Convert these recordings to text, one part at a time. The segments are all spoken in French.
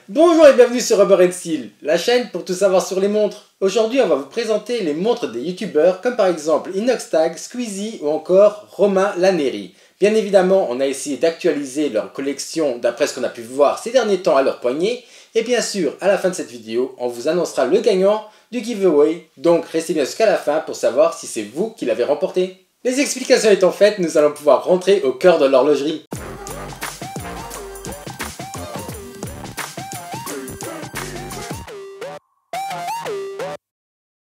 Bonjour et bienvenue sur Rubber & Steel, la chaîne pour tout savoir sur les montres. Aujourd'hui, on va vous présenter les montres des youtubeurs comme par exemple Inoxtag, Squeezie ou encore Romain Laneri. Bien évidemment, on a essayé d'actualiser leur collection d'après ce qu'on a pu voir ces derniers temps à leur poignet. Et bien sûr, à la fin de cette vidéo, on vous annoncera le gagnant du giveaway. Donc restez bien jusqu'à la fin pour savoir si c'est vous qui l'avez remporté. Les explications étant faites, nous allons pouvoir rentrer au cœur de l'horlogerie.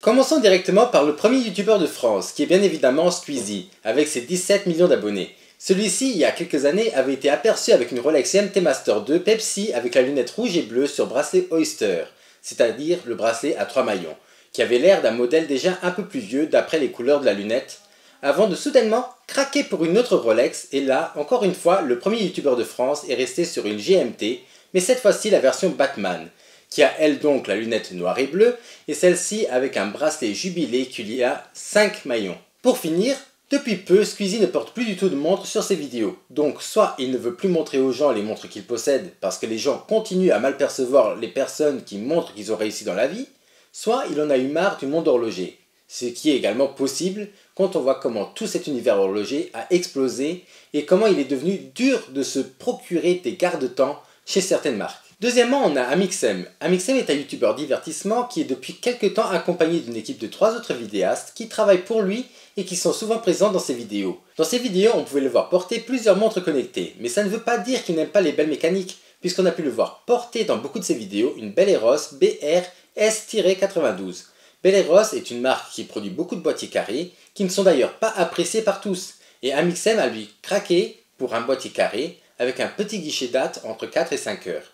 Commençons directement par le premier youtubeur de France, qui est bien évidemment Squeezie, avec ses 17 millions d'abonnés. Celui-ci, il y a quelques années, avait été aperçu avec une Rolex GMT Master 2 Pepsi avec la lunette rouge et bleue sur bracelet Oyster, c'est-à-dire le bracelet à 3 maillons, qui avait l'air d'un modèle déjà un peu plus vieux d'après les couleurs de la lunette, avant de soudainement craquer pour une autre Rolex, et là, encore une fois, le premier youtubeur de France est resté sur une GMT, mais cette fois-ci la version Batman, qui a elle donc la lunette noire et bleue, et celle-ci avec un bracelet jubilé qui a 5 maillons. Pour finir, depuis peu, Squeezie ne porte plus du tout de montre sur ses vidéos. Donc soit il ne veut plus montrer aux gens les montres qu'il possède parce que les gens continuent à mal percevoir les personnes qui montrent qu'ils ont réussi dans la vie, soit il en a eu marre du monde horloger. Ce qui est également possible quand on voit comment tout cet univers horloger a explosé et comment il est devenu dur de se procurer des garde-temps chez certaines marques. Deuxièmement, on a Amixem. Amixem est un youtubeur divertissement qui est depuis quelques temps accompagné d'une équipe de 3 autres vidéastes qui travaillent pour lui et qui sont souvent présents dans ses vidéos. Dans ses vidéos, on pouvait le voir porter plusieurs montres connectées, mais ça ne veut pas dire qu'il n'aime pas les belles mécaniques, puisqu'on a pu le voir porter dans beaucoup de ses vidéos une Belleros BR S-92. Belleros est une marque qui produit beaucoup de boîtiers carrés, qui ne sont d'ailleurs pas appréciés par tous, et Amixem a lui craqué pour un boîtier carré avec un petit guichet date entre 4 et 5 heures.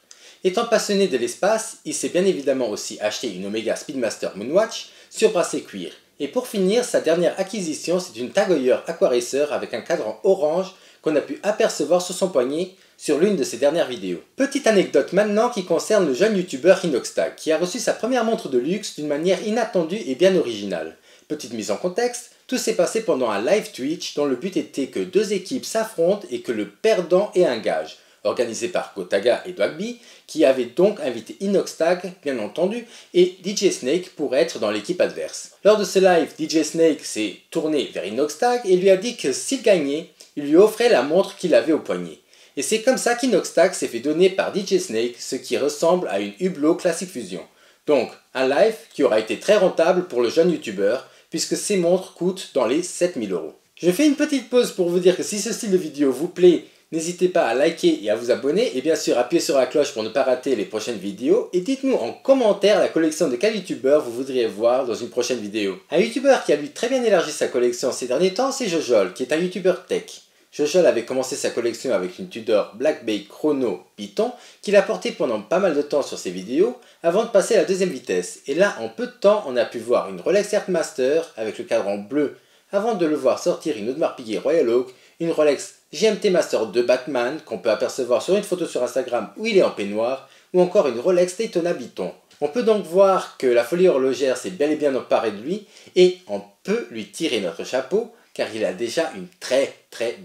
Étant passionné de l'espace, il s'est bien évidemment aussi acheté une Omega Speedmaster Moonwatch sur bracelet cuir. Et pour finir, sa dernière acquisition, c'est une Tag Heuer Aquaracer avec un cadran orange qu'on a pu apercevoir sur son poignet sur l'une de ses dernières vidéos. Petite anecdote maintenant qui concerne le jeune youtubeur Inoxtag, qui a reçu sa première montre de luxe d'une manière inattendue et bien originale. Petite mise en contexte, tout s'est passé pendant un live Twitch dont le but était que deux équipes s'affrontent et que le perdant ait un gage, organisé par Gotaga et Dwagby, qui avait donc invité Inoxtag, bien entendu, et DJ Snake pour être dans l'équipe adverse. Lors de ce live, DJ Snake s'est tourné vers Inoxtag et lui a dit que s'il gagnait, il lui offrait la montre qu'il avait au poignet. Et c'est comme ça qu'Inoxtag s'est fait donner par DJ Snake ce qui ressemble à une Hublot Classic Fusion. Donc, un live qui aura été très rentable pour le jeune youtubeur, puisque ces montres coûtent dans les 7000 €. Je fais une petite pause pour vous dire que si ce style de vidéo vous plaît, n'hésitez pas à liker et à vous abonner et bien sûr appuyez sur la cloche pour ne pas rater les prochaines vidéos et dites-nous en commentaire la collection de quel youtubeur vous voudriez voir dans une prochaine vidéo. Un youtubeur qui a lui très bien élargi sa collection ces derniers temps, c'est Jojol, qui est un youtubeur tech. Jojol avait commencé sa collection avec une Tudor Black Bay Chrono Python qu'il a porté pendant pas mal de temps sur ses vidéos avant de passer à la deuxième vitesse. Et là, en peu de temps, on a pu voir une Rolex Earthmaster avec le cadran bleu avant de le voir sortir une Audemars Piguet Royal Oak, une Rolex GMT Master 2 Batman qu'on peut apercevoir sur une photo sur Instagram où il est en peignoir, ou encore une Rolex Daytona Biton. On peut donc voir que la folie horlogère s'est bel et bien emparée de lui et on peut lui tirer notre chapeau car il a déjà une très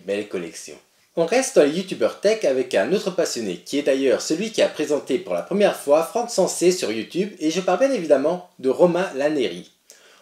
belle collection. On reste dans les youtubeurs tech avec un autre passionné qui est d'ailleurs celui qui a présenté pour la première fois Franck Sensé sur YouTube et je parle bien évidemment de Romain Laneri.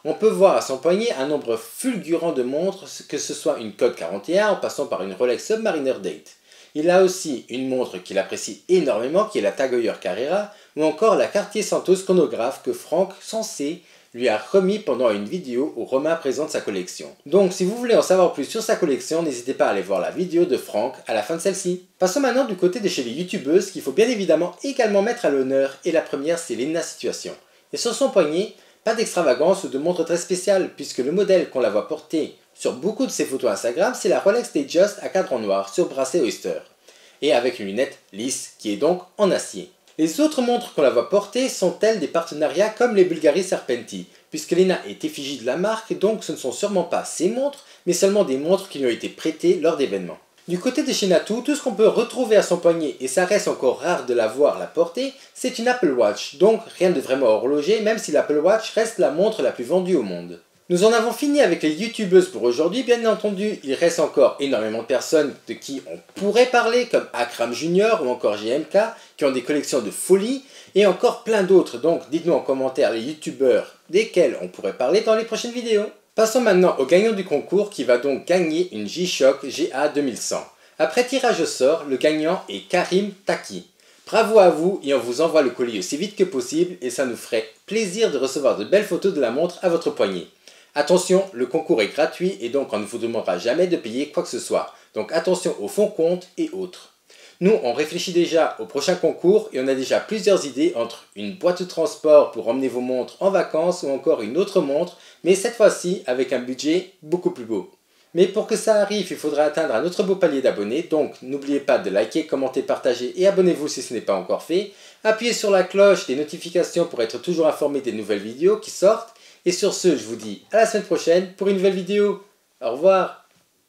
On peut voir à son poignet un nombre fulgurant de montres, que ce soit une Code 41 en passant par une Rolex Submariner Date. Il a aussi une montre qu'il apprécie énormément qui est la Tag Heuer Carrera ou encore la Cartier Santos chronographe que Franck Sensé lui a remis pendant une vidéo où Romain présente sa collection. Donc si vous voulez en savoir plus sur sa collection, n'hésitez pas à aller voir la vidéo de Franck à la fin de celle-ci. Passons maintenant du côté de chez les youtubeuses qu'il faut bien évidemment également mettre à l'honneur et la première c'est Lena Situation. Et sur son poignet, pas d'extravagance ou de montre très spéciale puisque le modèle qu'on la voit porter sur beaucoup de ses photos Instagram c'est la Rolex Datejust à cadran noir sur bracelet Oyster et avec une lunette lisse qui est donc en acier. Les autres montres qu'on la voit porter sont elles des partenariats comme les Bulgari Serpenti puisque Lena est effigie de la marque donc ce ne sont sûrement pas ses montres mais seulement des montres qui lui ont été prêtées lors d'événements. Du côté de chez Natou, tout ce qu'on peut retrouver à son poignet, et ça reste encore rare de la voir la porter, c'est une Apple Watch, donc rien de vraiment horloger, même si l'Apple Watch reste la montre la plus vendue au monde. Nous en avons fini avec les youtubeuses pour aujourd'hui, bien entendu, il reste encore énormément de personnes de qui on pourrait parler, comme Akram Junior ou encore JMK, qui ont des collections de folie, et encore plein d'autres, donc dites-nous en commentaire les youtubeurs desquels on pourrait parler dans les prochaines vidéos. Passons maintenant au gagnant du concours qui va donc gagner une G-Shock GA 2100. Après tirage au sort, le gagnant est Karim Taki. Bravo à vous et on vous envoie le colis aussi vite que possible et ça nous ferait plaisir de recevoir de belles photos de la montre à votre poignet. Attention, le concours est gratuit et donc on ne vous demandera jamais de payer quoi que ce soit. Donc attention aux fonds comptes et autres. Nous, on réfléchit déjà au prochain concours et on a déjà plusieurs idées entre une boîte de transport pour emmener vos montres en vacances ou encore une autre montre, mais cette fois-ci avec un budget beaucoup plus beau. Mais pour que ça arrive, il faudra atteindre un autre beau palier d'abonnés, donc n'oubliez pas de liker, commenter, partager et abonnez-vous si ce n'est pas encore fait. Appuyez sur la cloche des notifications pour être toujours informé des nouvelles vidéos qui sortent. Et sur ce, je vous dis à la semaine prochaine pour une nouvelle vidéo. Au revoir.